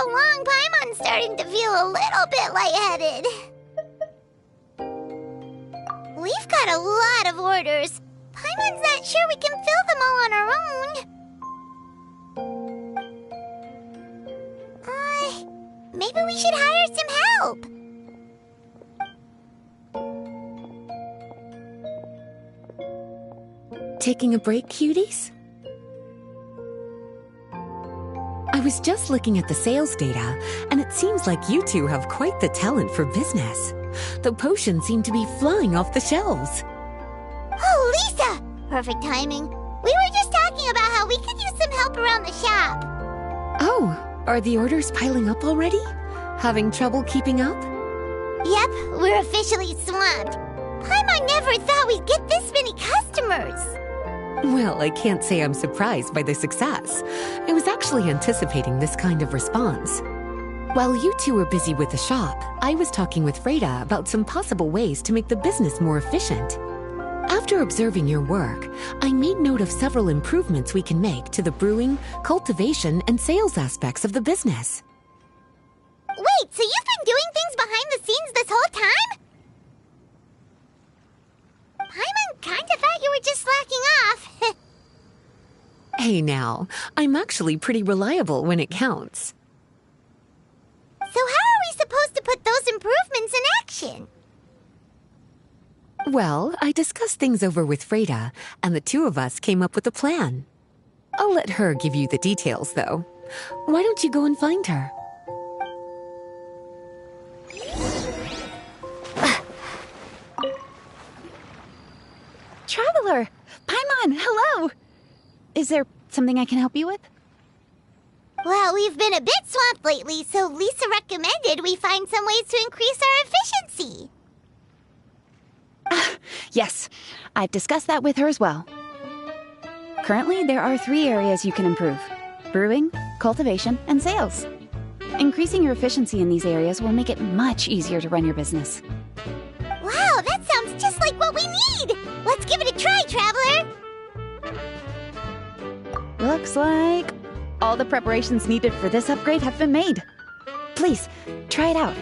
so long, Paimon's starting to feel a little bit lightheaded. We've got a lot of orders. Paimon's not sure we can fill them all on our own. Maybe we should hire some help. Taking a break, cuties? I was just looking at the sales data, and it seems like you two have quite the talent for business. The potions seem to be flying off the shelves. Oh, Lisa! Perfect timing. We were just talking about how we could use some help around the shop. Oh, are the orders piling up already? Having trouble keeping up? Yep, we're officially swamped. Paimon never thought we'd get this many customers. Well, I can't say I'm surprised by the success. I was actually anticipating this kind of response. While you two were busy with the shop, I was talking with Freda about some possible ways to make the business more efficient. After observing your work, I made note of several improvements we can make to the brewing, cultivation, and sales aspects of the business. Wait, so you've been doing things behind the scenes this whole time? Paimon kinda thought you were just slacking off. Hey now, I'm actually pretty reliable when it counts. So how are we supposed to put those improvements in action? Well, I discussed things over with Freda, and the two of us came up with a plan. I'll let her give you the details, though. Why don't you go and find her? Traveler! Paimon, hello! Is there something I can help you with? Well, we've been a bit swamped lately, so Lisa recommended we find some ways to increase our efficiency. Yes, I've discussed that with her as well. Currently, there are 3 areas you can improve: brewing, cultivation, and sales. Increasing your efficiency in these areas will make it much easier to run your business. Wow, that sounds just like what we need! Let's give it a try, Traveler! Looks like all the preparations needed for this upgrade have been made. Please, try it out.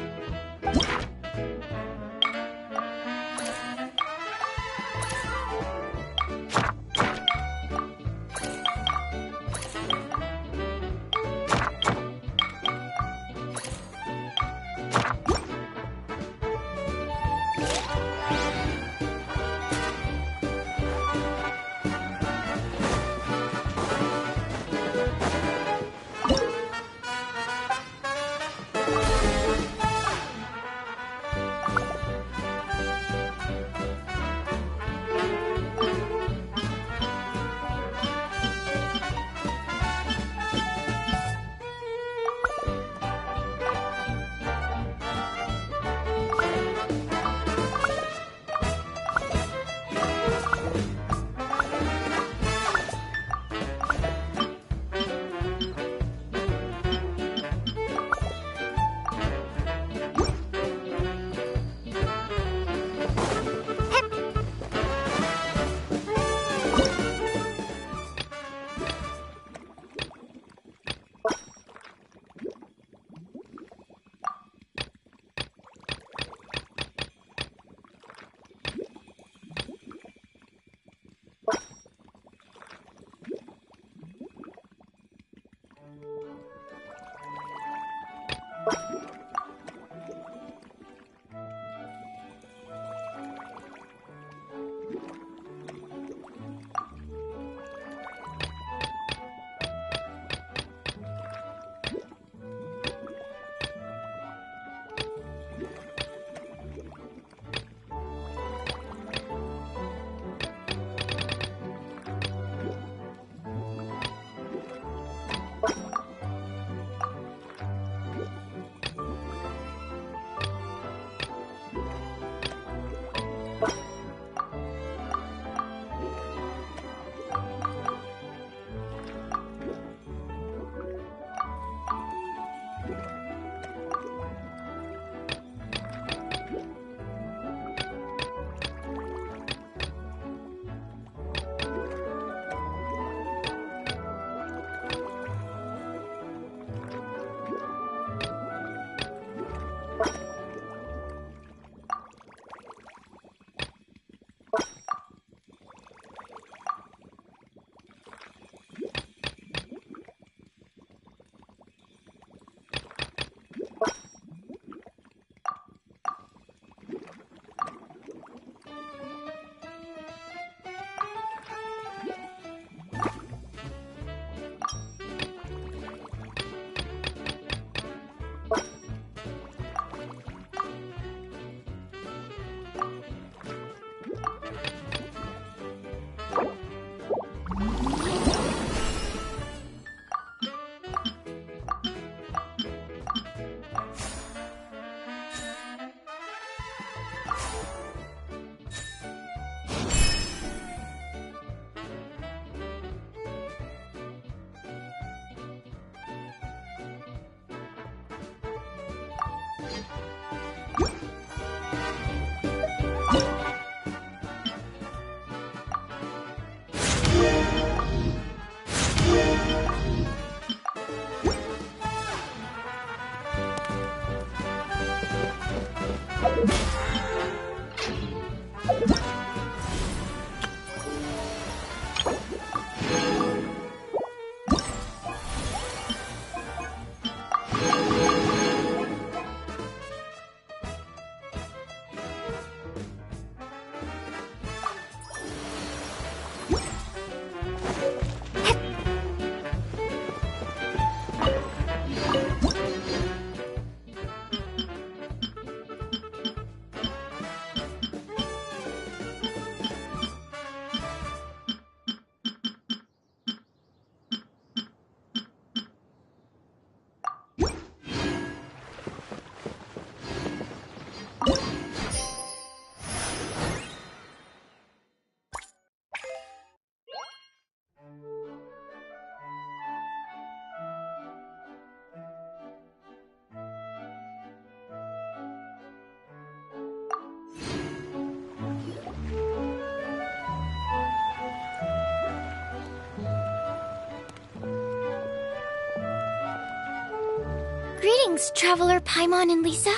Greetings, Traveler Paimon and Lisa.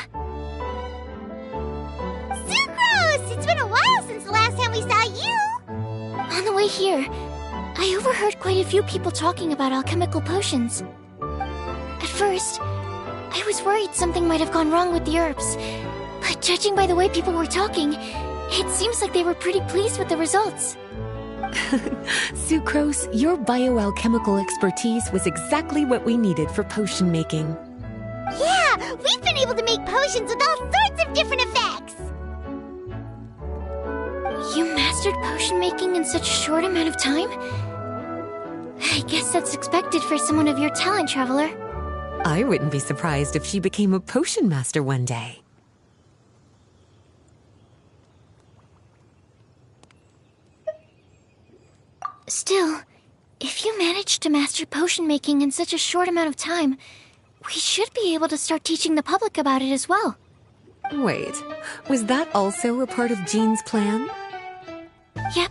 Sucrose! It's been a while since the last time we saw you! On the way here, I overheard quite a few people talking about alchemical potions. At first, I was worried something might have gone wrong with the herbs, but judging by the way people were talking, it seems like they were pretty pleased with the results. Sucrose, your bioalchemical expertise was exactly what we needed for potion making. Yeah, we've been able to make potions with all sorts of different effects! You mastered potion making in such a short amount of time? I guess that's expected for someone of your talent, Traveler. I wouldn't be surprised if she became a potion master one day. Still, if you managed to master potion making in such a short amount of time, we should be able to start teaching the public about it as well. Wait, was that also a part of Jean's plan? Yep.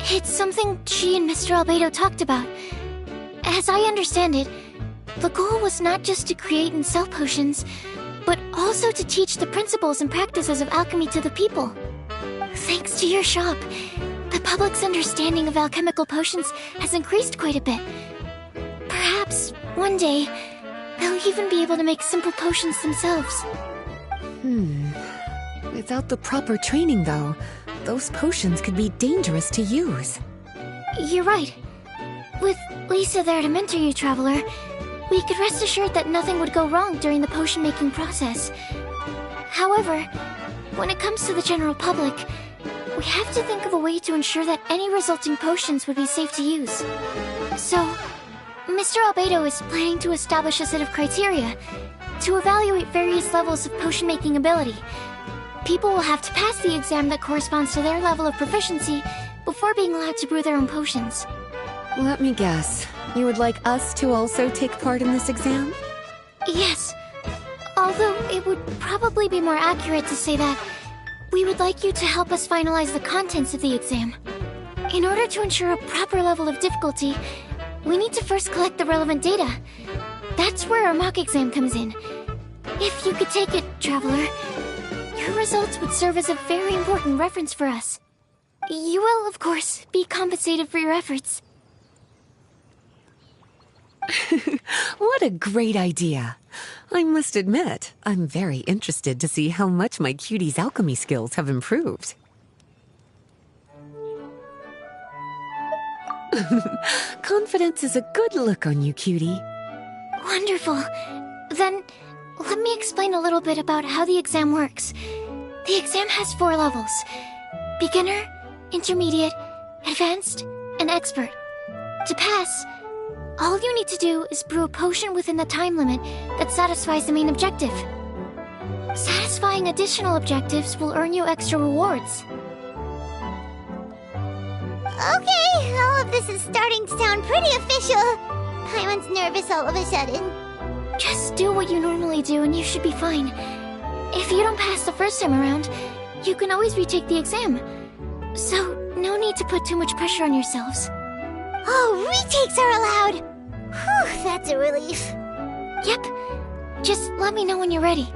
It's something she and Mr. Albedo talked about. As I understand it, the goal was not just to create and sell potions, but also to teach the principles and practices of alchemy to the people. Thanks to your shop, the public's understanding of alchemical potions has increased quite a bit. Perhaps, one day, they'll even be able to make simple potions themselves. Without the proper training, though, those potions could be dangerous to use. You're right. With Lisa there to mentor you, Traveler, we could rest assured that nothing would go wrong during the potion-making process. However, when it comes to the general public, we have to think of a way to ensure that any resulting potions would be safe to use. So, Mr. Albedo is planning to establish a set of criteria to evaluate various levels of potion-making ability. People will have to pass the exam that corresponds to their level of proficiency before being allowed to brew their own potions. Let me guess. You would like us to also take part in this exam? Yes. Although it would probably be more accurate to say that we would like you to help us finalize the contents of the exam. In order to ensure a proper level of difficulty, we need to first collect the relevant data. That's where our mock exam comes in. If you could take it, Traveler, your results would serve as a very important reference for us. You will, of course, be compensated for your efforts. What a great idea! I must admit, I'm very interested to see how much my cutie's alchemy skills have improved. Confidence is a good look on you, cutie. Wonderful. Then, let me explain a little bit about how the exam works. The exam has 4 levels: beginner, intermediate, advanced, and expert. To pass, all you need to do is brew a potion within the time limit that satisfies the main objective. Satisfying additional objectives will earn you extra rewards. Okay, all of this is starting to sound pretty official. Paimon's nervous all of a sudden. Just do what you normally do and you should be fine. If you don't pass the first time around, you can always retake the exam. So, no need to put too much pressure on yourselves. Oh, retakes are allowed! Whew, that's a relief. Yep. Just let me know when you're ready.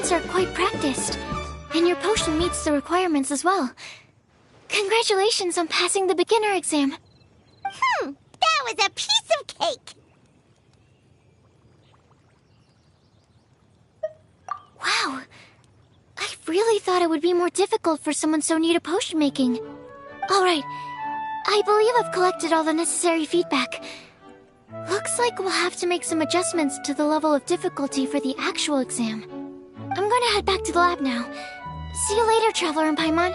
students are quite practiced, and your potion meets the requirements as well. Congratulations on passing the beginner exam. That was a piece of cake. Wow. I really thought it would be more difficult for someone so new to potion making. Alright, I believe I've collected all the necessary feedback. Looks like we'll have to make some adjustments to the level of difficulty for the actual exam. I'm gonna head back to the lab now. See you later, Traveler and Paimon.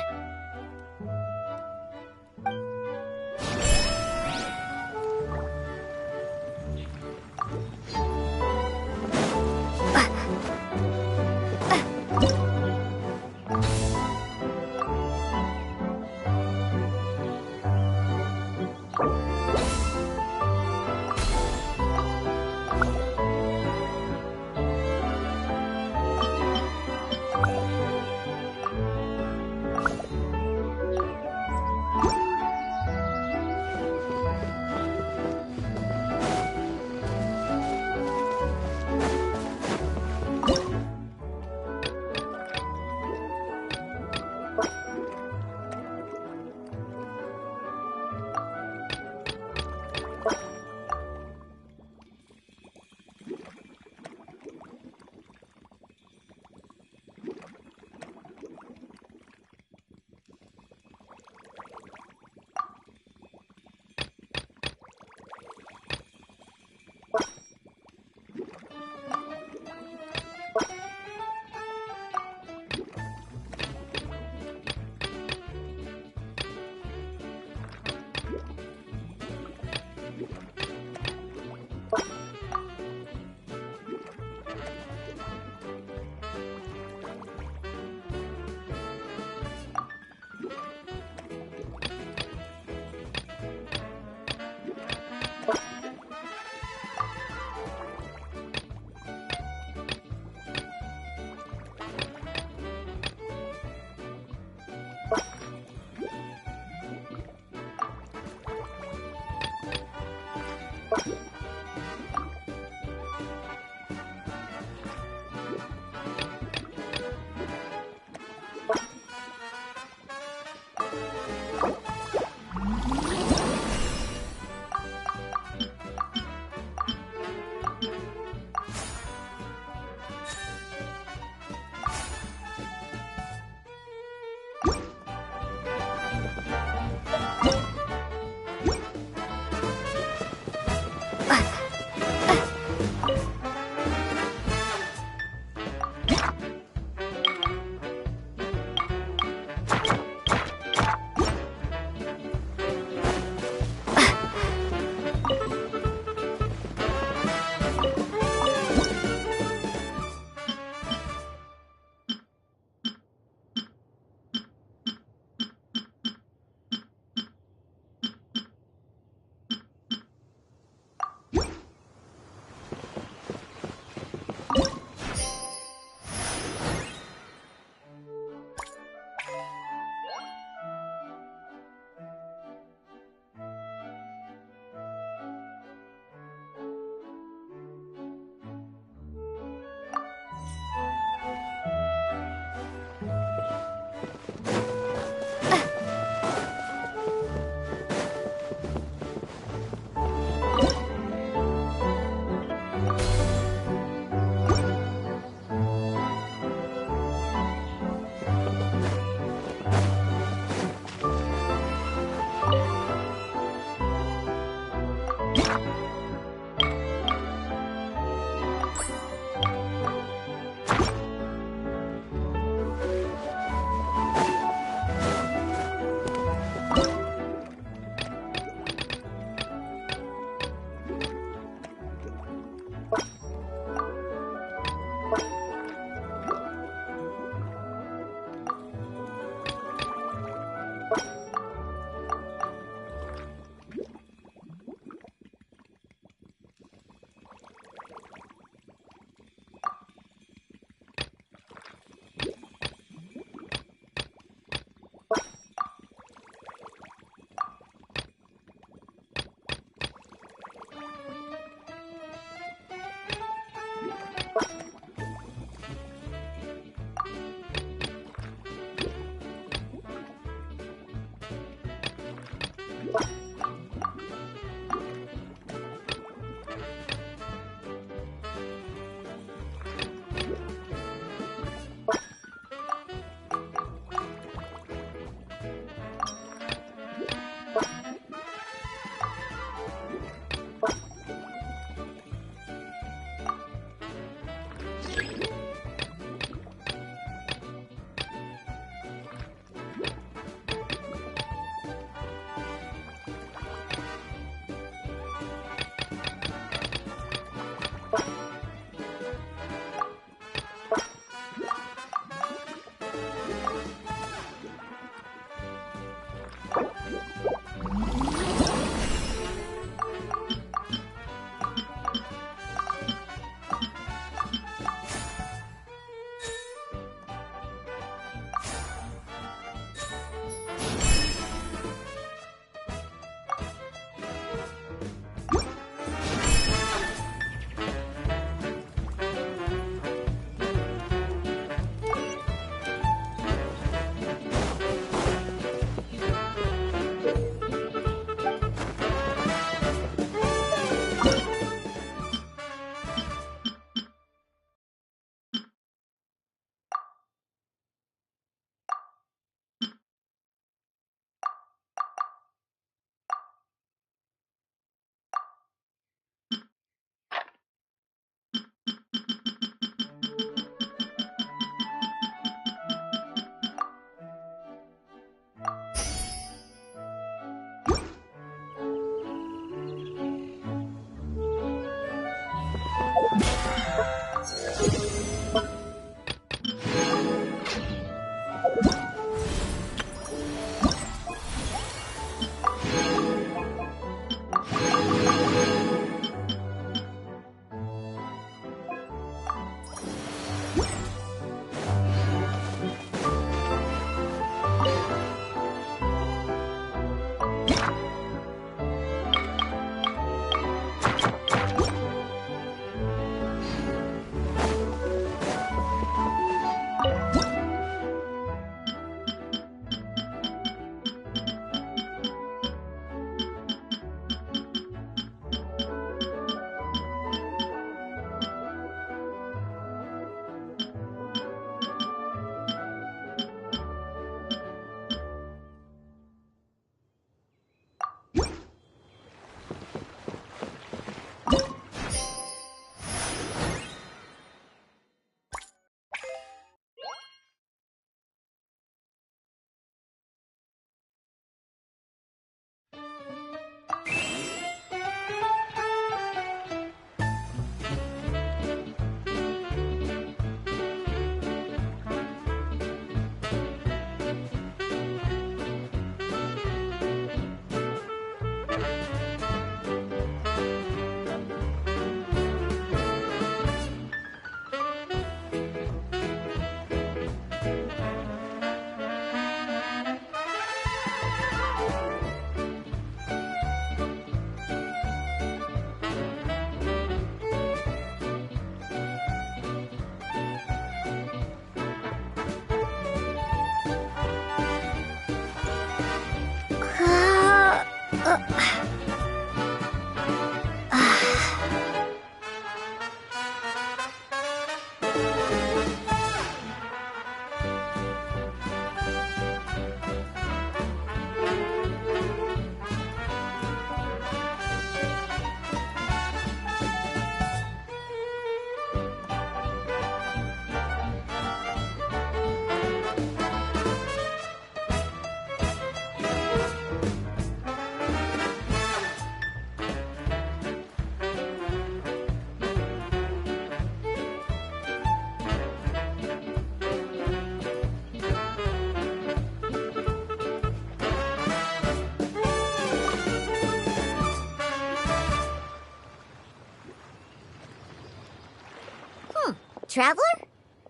Traveler?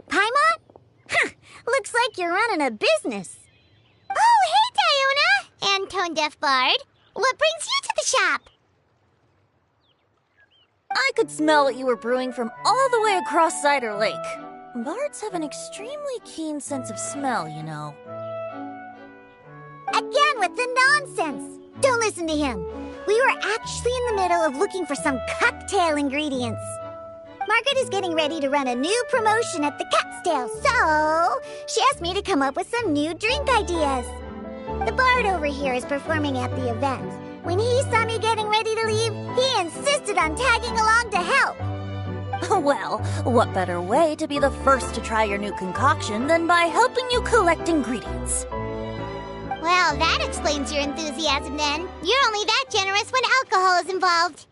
Paimon? Huh, looks like you're running a business. Oh, hey, Diona! And Tone Deaf Bard. What brings you to the shop? I could smell what you were brewing from all the way across Cider Lake. Bards have an extremely keen sense of smell, you know. Again with the nonsense. Don't listen to him. We were actually in the middle of looking for some cocktail ingredients. Margaret is getting ready to run a new promotion at the Cat's Tail, so she asked me to come up with some new drink ideas. The bard over here is performing at the event. When he saw me getting ready to leave, he insisted on tagging along to help. Well, what better way to be the first to try your new concoction than by helping you collect ingredients? Well, that explains your enthusiasm then. You're only that generous when alcohol is involved.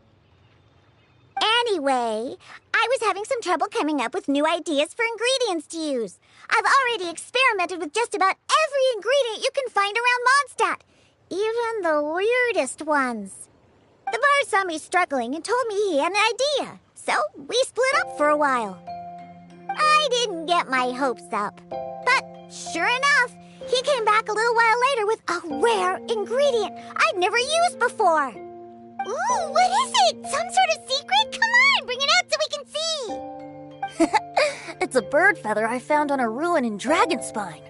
Anyway, I was having some trouble coming up with new ideas for ingredients to use. I've already experimented with just about every ingredient you can find around Mondstadt, even the weirdest ones. The bar saw me struggling and told me he had an idea, so we split up for a while. I didn't get my hopes up, but sure enough, he came back a little while later with a rare ingredient I'd never used before. Ooh, what is it? Some sort of secret? Come on, bring it out so we can see. It's a bird feather I found on a ruin in Dragonspine.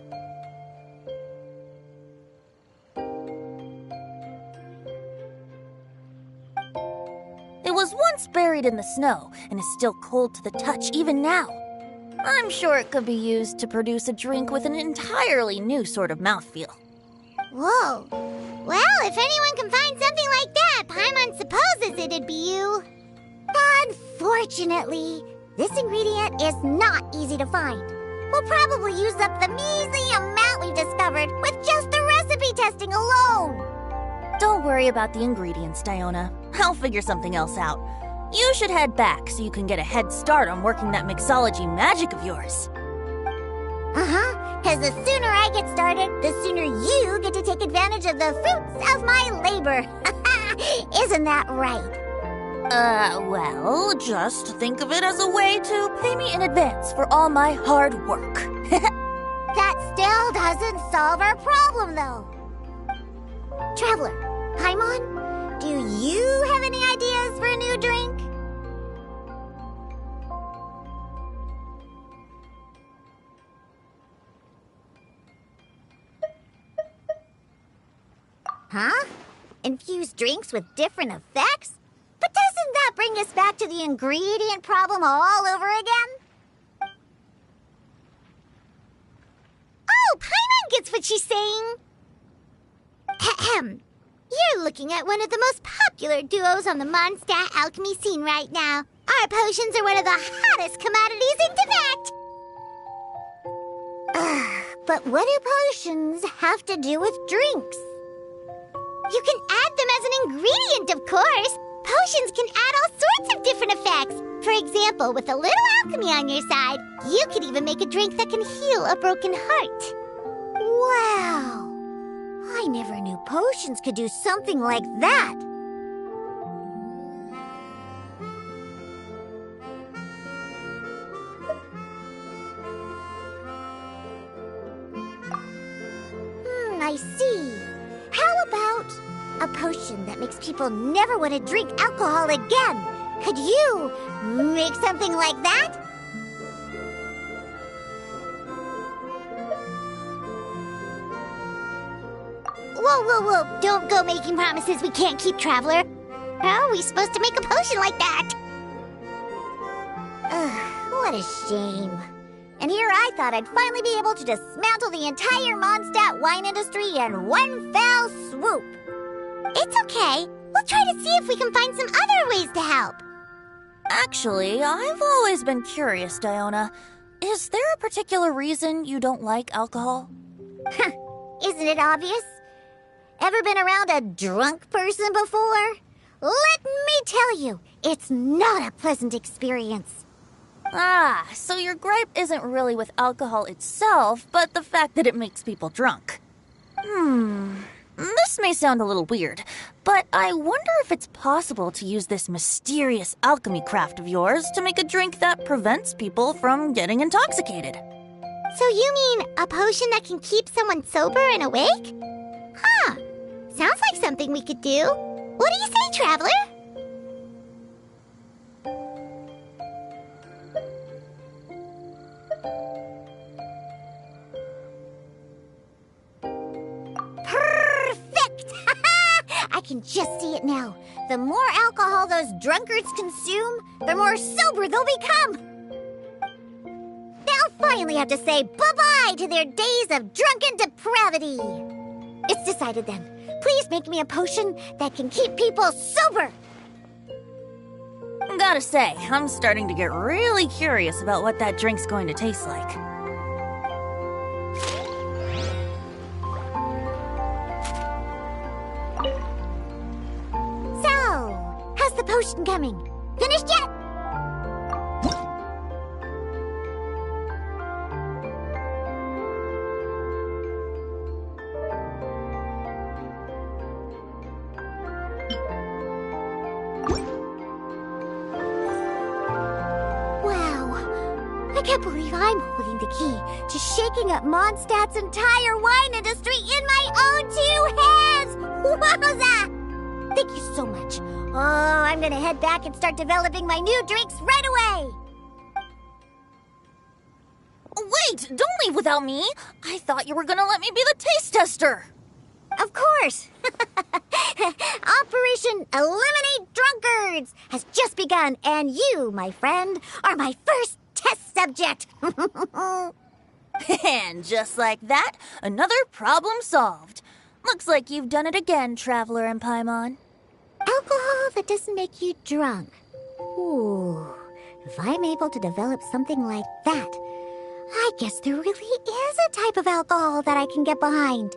It was once buried in the snow and is still cold to the touch even now. I'm sure it could be used to produce a drink with an entirely new sort of mouthfeel. Whoa. Well, if anyone can find something like that, Paimon supposes it'd be you. Unfortunately, this ingredient is not easy to find. We'll probably use up the measly amount we've discovered with just the recipe testing alone. Don't worry about the ingredients, Diona. I'll figure something else out. You should head back so you can get a head start on working that mixology magic of yours. Because the sooner I get started, the sooner you get to take advantage of the fruits of my labor. Isn't that right? Well, just think of it as a way to pay me in advance for all my hard work. That still doesn't solve our problem, though. Traveler, Paimon, do you have any ideas for a new drink? Huh? Infused drinks with different effects? But doesn't that bring us back to the ingredient problem all over again? Oh, Paimon gets what she's saying. Ahem. You're looking at one of the most popular duos on the Mondstadt alchemy scene right now. Our potions are one of the hottest commodities in Tibet. But what do potions have to do with drinks? You can add them as an ingredient, of course. Potions can add all sorts of different effects. For example, with a little alchemy on your side, you could even make a drink that can heal a broken heart. Wow! I never knew potions could do something like that. I see. How about a potion that makes people never want to drink alcohol again? Could you make something like that? Whoa, whoa, whoa. Don't go making promises we can't keep, Traveler. How are we supposed to make a potion like that? Ugh, what a shame. And here I thought I'd finally be able to dismantle the entire Mondstadt wine industry in one fell swoop. It's okay. We'll try to see if we can find some other ways to help. Actually, I've always been curious, Diona. Is there a particular reason you don't like alcohol? Isn't it obvious? Ever been around a drunk person before? Let me tell you, it's not a pleasant experience. Ah, so your gripe isn't really with alcohol itself, but the fact that it makes people drunk. This may sound a little weird, but I wonder if it's possible to use this mysterious alchemy craft of yours to make a drink that prevents people from getting intoxicated. So you mean a potion that can keep someone sober and awake? Huh. Sounds like something we could do. What do you say, Traveler? Perfect! I can just see it now. The more alcohol those drunkards consume, the more sober they'll become. They'll finally have to say bye-bye to their days of drunken depravity. It's decided then. Please make me a potion that can keep people sober. Gotta say, I'm starting to get really curious about what that drink's going to taste like. So, how's the potion coming? Finished yet? I can't believe I'm holding the key to shaking up Mondstadt's entire wine industry in my own 2 hands! Wowza! Thank you so much. Oh, I'm gonna head back and start developing my new drinks right away! Wait! Don't leave without me! I thought you were gonna let me be the taste tester! Of course! Operation Eliminate Drunkards has just begun, and you, my friend, are my first test subject. And just like that, another problem solved. Looks like you've done it again, Traveler and Paimon. Alcohol that doesn't make you drunk. Ooh, if I'm able to develop something like that, I guess there really is a type of alcohol that I can get behind.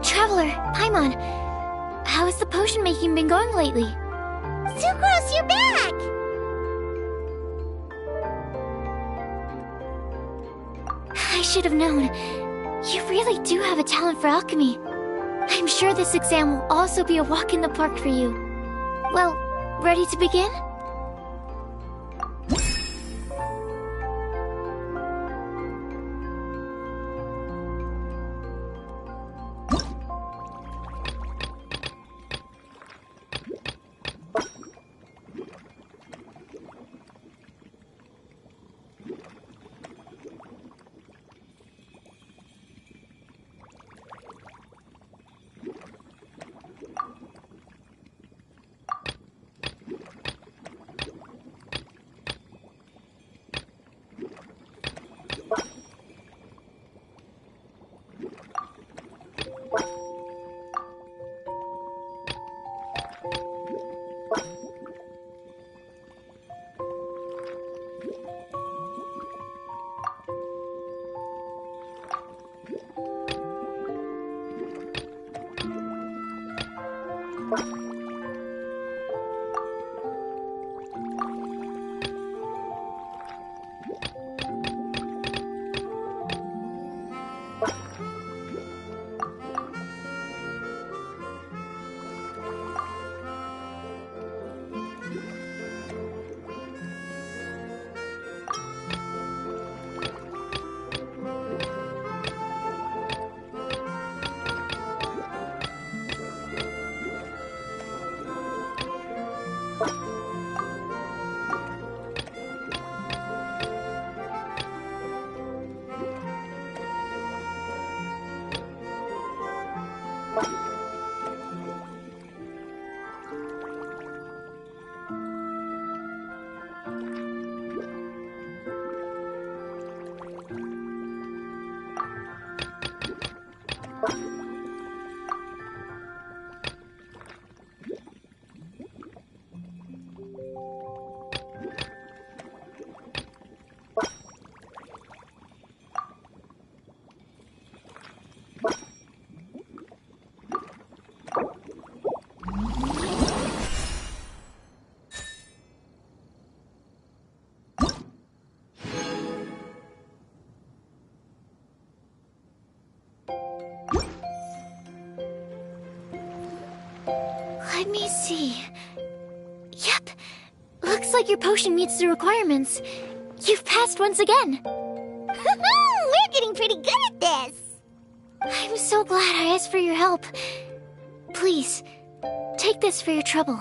Traveler, Paimon, how has the potion making been going lately? Sucrose, you're back! I should have known. You really do have a talent for alchemy. I'm sure this exam will also be a walk in the park for you. Well, ready to begin? Let me see. Yep. Looks like your potion meets the requirements. You've passed once again. We're getting pretty good at this. I'm so glad I asked for your help. Please, take this for your trouble.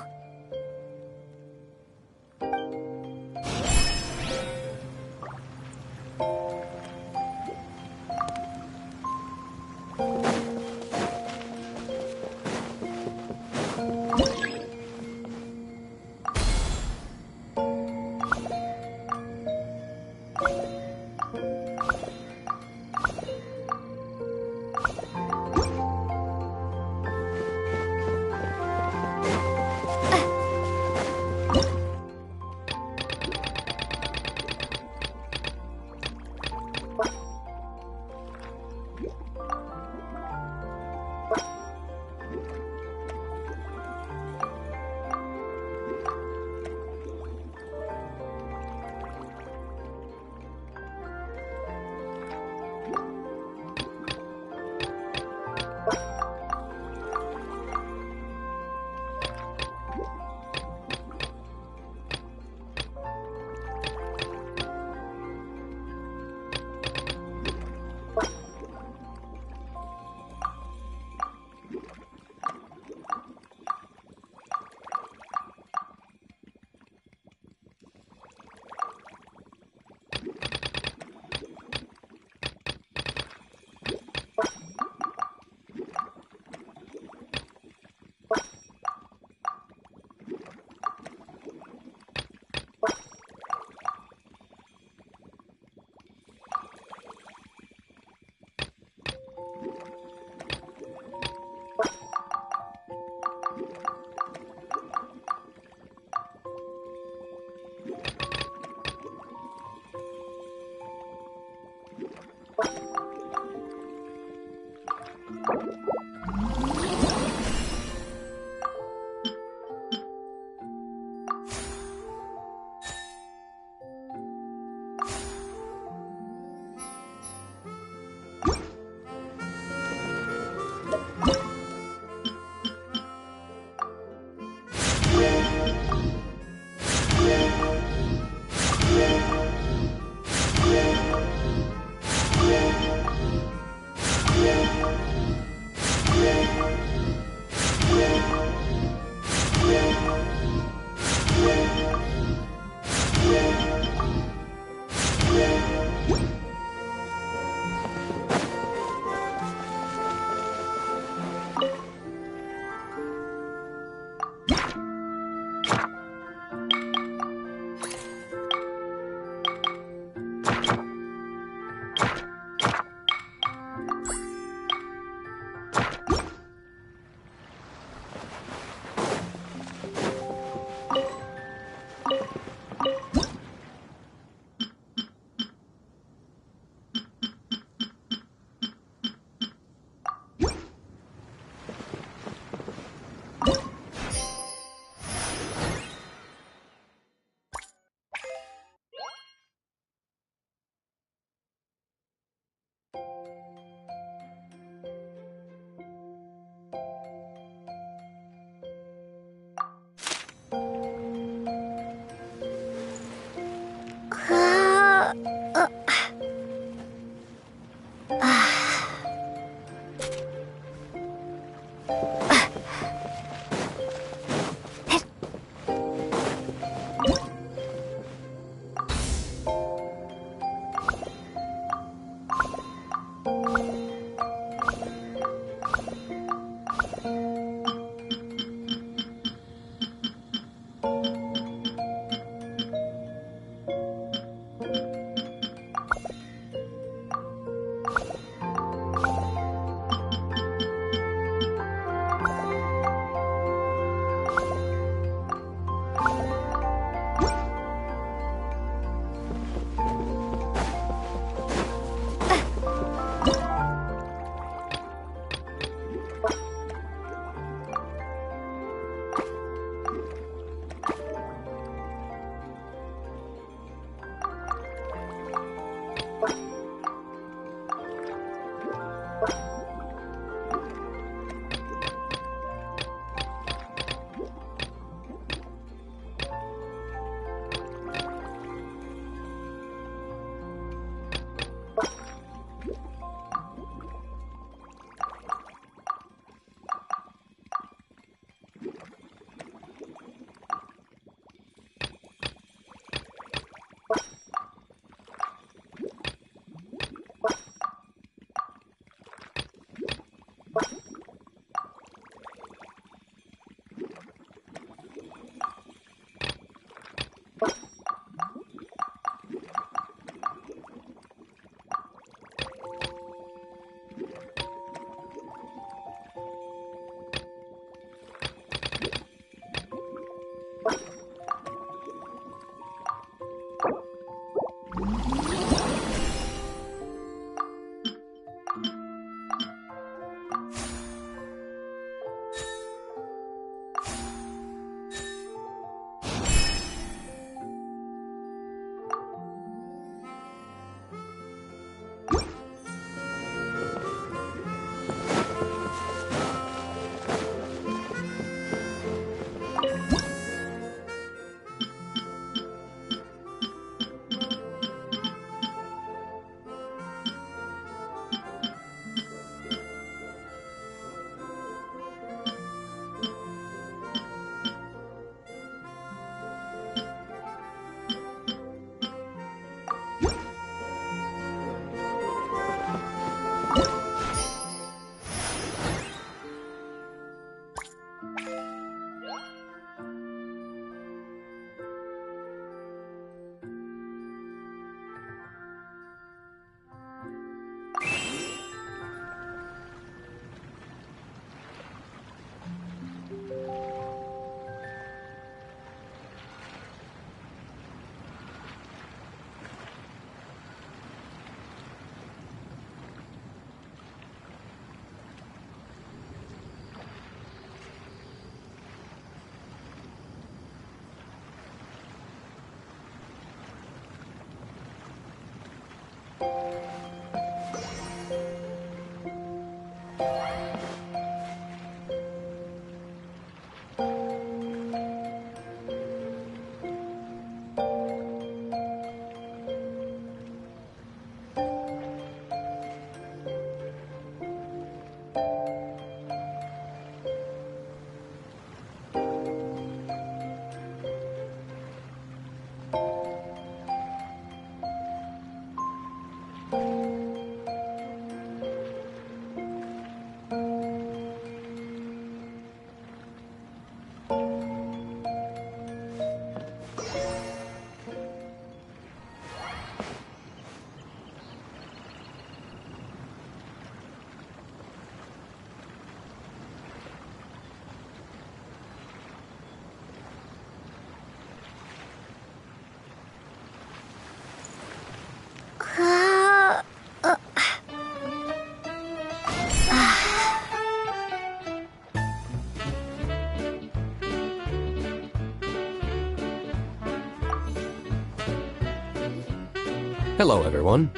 Hello, everyone.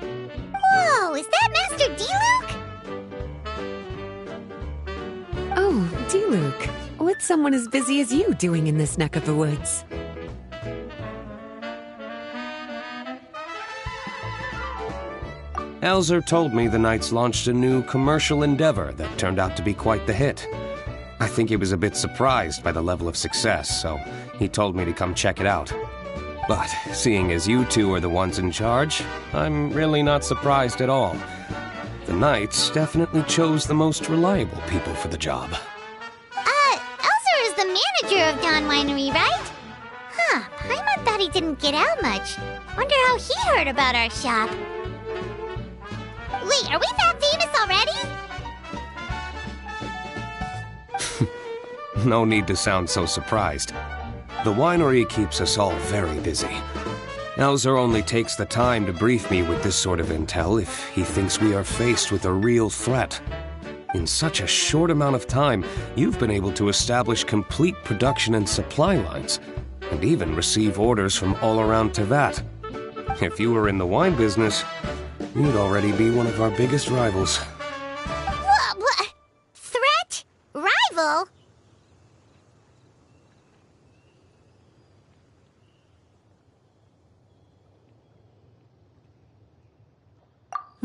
Whoa, is that Master D-Luke? Oh, D-Luke. What's someone as busy as you doing in this neck of the woods? Elzer told me the Knights launched a new commercial endeavor that turned out to be quite the hit. I think he was a bit surprised by the level of success, so he told me to come check it out. But seeing as you two are the ones in charge, I'm really not surprised at all. The Knights definitely chose the most reliable people for the job. Elzer is the manager of Dawn Winery, right? Huh, Paimon thought he didn't get out much. Wonder how he heard about our shop. Wait, are we that famous already? No need to sound so surprised. The winery keeps us all very busy. Elzer only takes the time to brief me with this sort of intel if he thinks we are faced with a real threat. In such a short amount of time, you've been able to establish complete production and supply lines, and even receive orders from all around Tevat. If you were in the wine business, you'd already be one of our biggest rivals. What? Threat? Rival?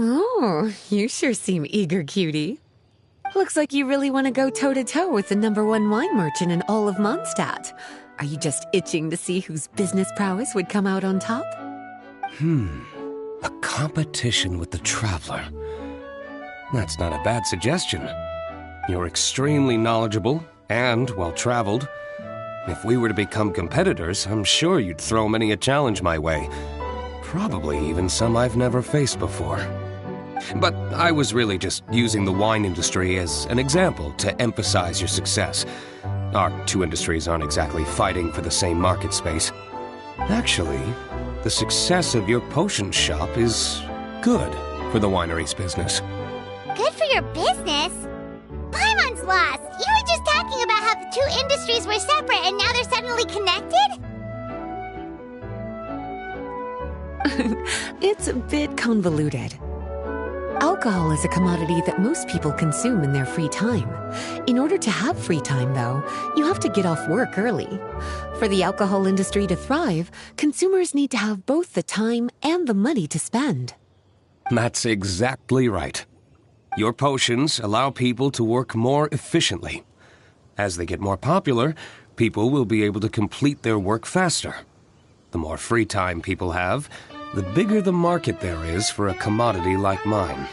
Oh, you sure seem eager, cutie. Looks like you really want to go toe-to-toe with the #1 wine merchant in all of Mondstadt. Are you just itching to see whose business prowess would come out on top? A competition with the Traveler. That's not a bad suggestion. You're extremely knowledgeable and well-traveled. If we were to become competitors, I'm sure you'd throw many a challenge my way. Probably even some I've never faced before. But I was really just using the wine industry as an example to emphasize your success. Our two industries aren't exactly fighting for the same market space. Actually, the success of your potion shop is good for the winery's business. Good for your business? Paimon's lost! You were just talking about how the two industries were separate and now they're suddenly connected? It's a bit convoluted. Alcohol is a commodity that most people consume in their free time. In order to have free time, though, you have to get off work early. For the alcohol industry to thrive, consumers need to have both the time and the money to spend. That's exactly right. Your potions allow people to work more efficiently. As they get more popular, people will be able to complete their work faster. The more free time people have, the bigger the market there is for a commodity like mine.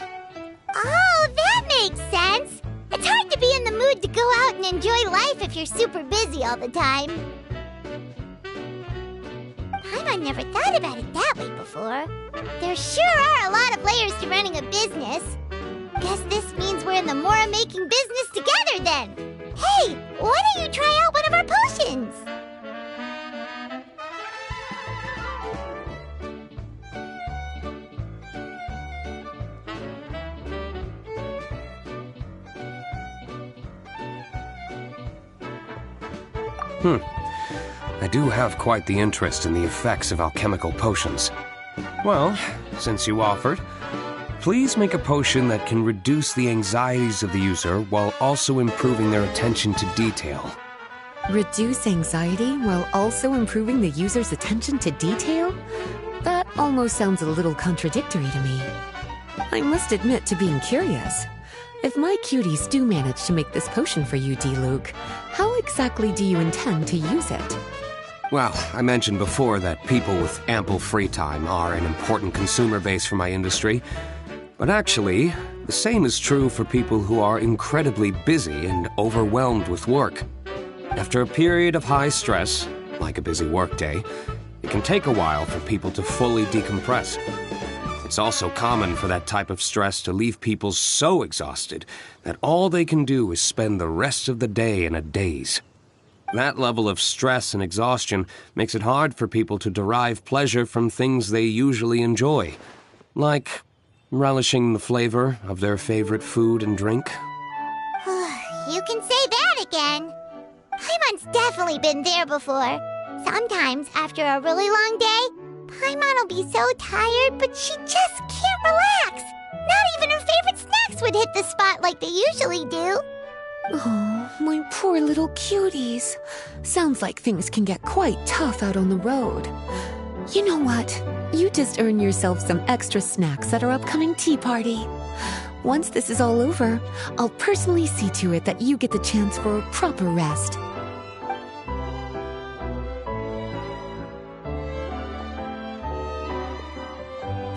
Oh, that makes sense! It's hard to be in the mood to go out and enjoy life if you're super busy all the time. Paimon never thought about it that way before. There sure are a lot of layers to running a business. Guess this means we're in the Mora-making business together then! Hey, why don't you try out one of our potions? I do have quite the interest in the effects of alchemical potions. Well, since you offered, please make a potion that can reduce the anxieties of the user while also improving their attention to detail. Reduce anxiety while also improving the user's attention to detail? That almost sounds a little contradictory to me. I must admit to being curious. If my cuties do manage to make this potion for you, D-Luke, how exactly do you intend to use it? Well, I mentioned before that people with ample free time are an important consumer base for my industry. But actually, the same is true for people who are incredibly busy and overwhelmed with work. After a period of high stress, like a busy workday, it can take a while for people to fully decompress. It's also common for that type of stress to leave people so exhausted that all they can do is spend the rest of the day in a daze. That level of stress and exhaustion makes it hard for people to derive pleasure from things they usually enjoy, like relishing the flavor of their favorite food and drink. You can say that again. Paimon's definitely been there before. Sometimes, after a really long day, Paimon will be so tired, but she just can't relax. Not even her favorite snacks would hit the spot like they usually do. Oh, my poor little cuties. Sounds like things can get quite tough out on the road. You know what? You just earn yourself some extra snacks at our upcoming tea party. Once this is all over, I'll personally see to it that you get the chance for a proper rest.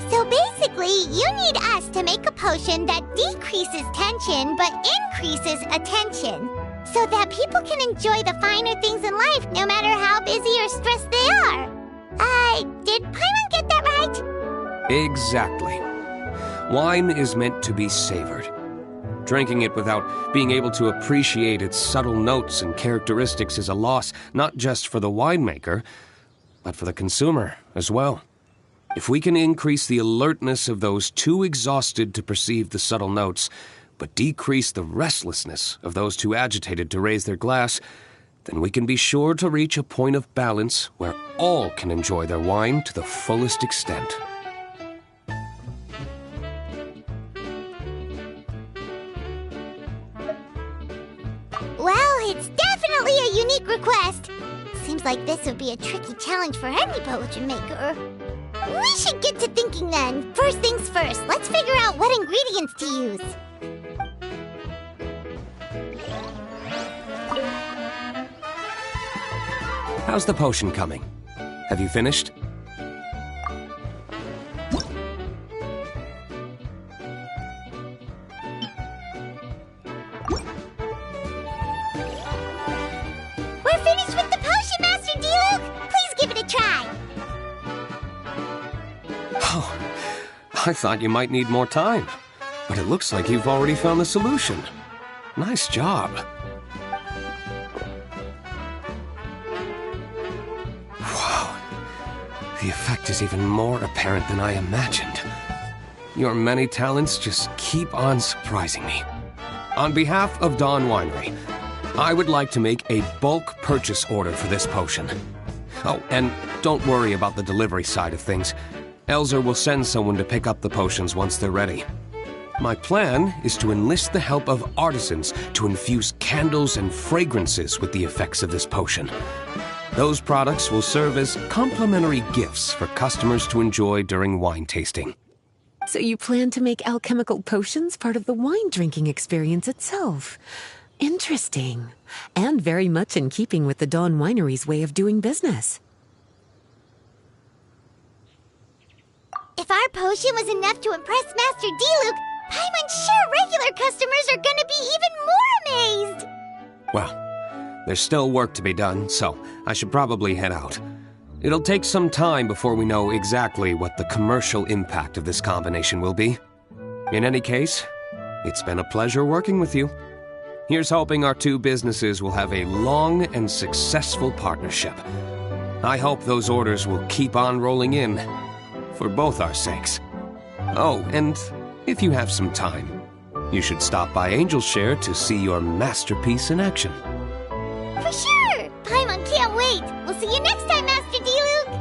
So basically, you need us to make a potion that decreases tension but increases attention, so that people can enjoy the finer things in life no matter how busy or stressed they are. Did Paimon get that right? Exactly. Wine is meant to be savored. Drinking it without being able to appreciate its subtle notes and characteristics is a loss not just for the winemaker, but for the consumer as well. If we can increase the alertness of those too exhausted to perceive the subtle notes, but decrease the restlessness of those too agitated to raise their glass, then we can be sure to reach a point of balance where all can enjoy their wine to the fullest extent. Well, it's definitely a unique request. Seems like this would be a tricky challenge for any potion maker. We should get to thinking then. First things first, let's figure out what ingredients to use. How's the potion coming? Have you finished? We're finished with the potion, Master D-Luke! Please give it a try! Oh, I thought you might need more time, but it looks like you've already found the solution. Nice job. Wow, the effect is even more apparent than I imagined. Your many talents just keep on surprising me. On behalf of Dawn Winery, I would like to make a bulk purchase order for this potion. Oh, and don't worry about the delivery side of things. Elzer will send someone to pick up the potions once they're ready. My plan is to enlist the help of artisans to infuse candles and fragrances with the effects of this potion. Those products will serve as complimentary gifts for customers to enjoy during wine tasting. So you plan to make alchemical potions part of the wine drinking experience itself. Interesting. And very much in keeping with the Dawn Winery's way of doing business. If our potion was enough to impress Master D-Luke, Paimon's sure regular customers are gonna be even more amazed! Well, there's still work to be done, so I should probably head out. It'll take some time before we know exactly what the commercial impact of this combination will be. In any case, it's been a pleasure working with you. Here's hoping our two businesses will have a long and successful partnership. I hope those orders will keep on rolling in, for both our sakes. Oh, and if you have some time, you should stop by Angel's Share to see your masterpiece in action. For sure! Paimon can't wait! We'll see you next time, Master D-Luke!